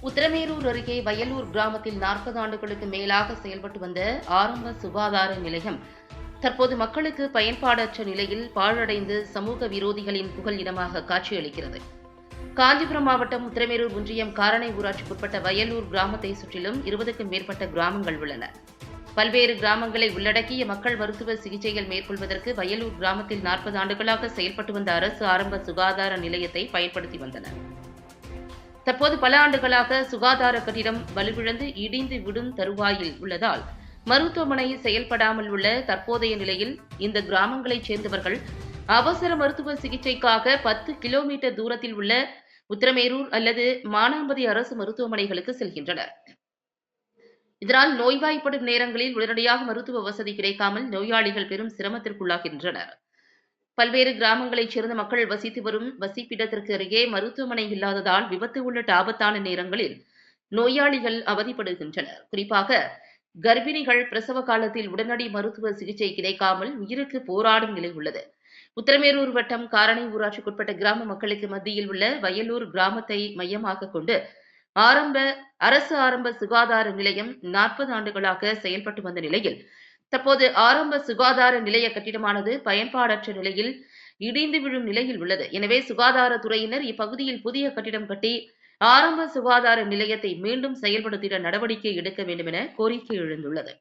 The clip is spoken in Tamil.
உத்திரமேரூர் அருகே வயலூர் கிராமத்தில் 40 ஆண்டுகளுக்கு மேலாக செயல்பட்டு வந்த ஆரம்ப சுகாதார நிலையம் தற்போது மக்களுக்கு பயன்பாடற்ற நிலையில் பாழடைந்து சமூக விரோதிகளின் புகல் இடமாக காட்சியளிக்கிறது. காஞ்சிபுரம் மாவட்டம் உத்திரமேரூர் ஒன்றியம் காரணை ஊராட்சிக்குட்பட்ட வயலூர் கிராமத்தை சுற்றிலும் 20க்கும் மேற்பட்ட கிராமங்கள் உள்ளன. பல்வேறு கிராமங்களை உள்ளடக்கிய மக்கள் மருத்துவ சிகிச்சைகள் மேற்கொள்வதற்கு வயலூர் கிராமத்தில் 40 ஆண்டுகளாக செயல்பட்டு வந்த அரசு ஆரம்ப சுகாதார நிலையத்தை பயன்படுத்தி வந்தனர். தற்போது பல ஆண்டுகளாக சுகாதார கட்டிடம் வலுவிழந்து இடிந்து விடும் தருவாயில் உள்ளதால் மருத்துவமனை செயல்படாமல் உள்ள தற்போதைய நிலையில் இந்த கிராமங்களைச் சேர்ந்தவர்கள் அவசர மருத்துவ சிகிச்சைக்காக 10 கிலோமீட்டர் தூரத்தில் உள்ள உத்திரமேரூர் அல்லது மானாம்பதி அரசு மருத்துவமனைகளுக்கு செல்கின்றனர். இதனால் நோய்வாய்ப்படும் நேரங்களில் உடனடியாக மருத்துவ வசதி கிடைக்காமல் நோயாளிகள் பெரும் சிரமத்திற்குள்ளாகின்றனர். பல்வேறு கிராமங்களைச் சேர்ந்த மக்கள் வசித்து வரும் வசிப்பிடத்திற்கு அருகே மருத்துவமனை இல்லாததால் விபத்து உள்ளிட்ட ஆபத்தான நேரங்களில் நோயாளிகள் அவதிப்படுகின்றனர். குறிப்பாக கர்ப்பிணிகள் பிரசவ காலத்தில் உடனடி மருத்துவ சிகிச்சை கிடைக்காமல் உயிருக்கு போராடும் நிலை உள்ளது. உத்திரமேரூர் வட்டம் காரணை ஊராட்சிக்குட்பட்ட கிராம மக்களுக்கு மத்தியில் உள்ள வயலூர் கிராமத்தை மையமாக கொண்டு அரசு ஆரம்ப சுகாதார நிலையம் 40 ஆண்டுகளாக செயல்பட்டு வந்த நிலையில் தற்போது ஆரம்ப சுகாதார நிலைய கட்டிடமானது பயன்பாடற்ற நிலையில் இடிந்து விழும் நிலையில் உள்ளது. எனவே சுகாதாரத்துறையினர் இப்பகுதியில் புதிய கட்டிடம் கட்டி ஆரம்ப சுகாதார நிலையத்தை மீண்டும் செயல்படுத்திட நடவடிக்கை எடுக்க வேண்டும் என கோரிக்கை எழுந்துள்ளது.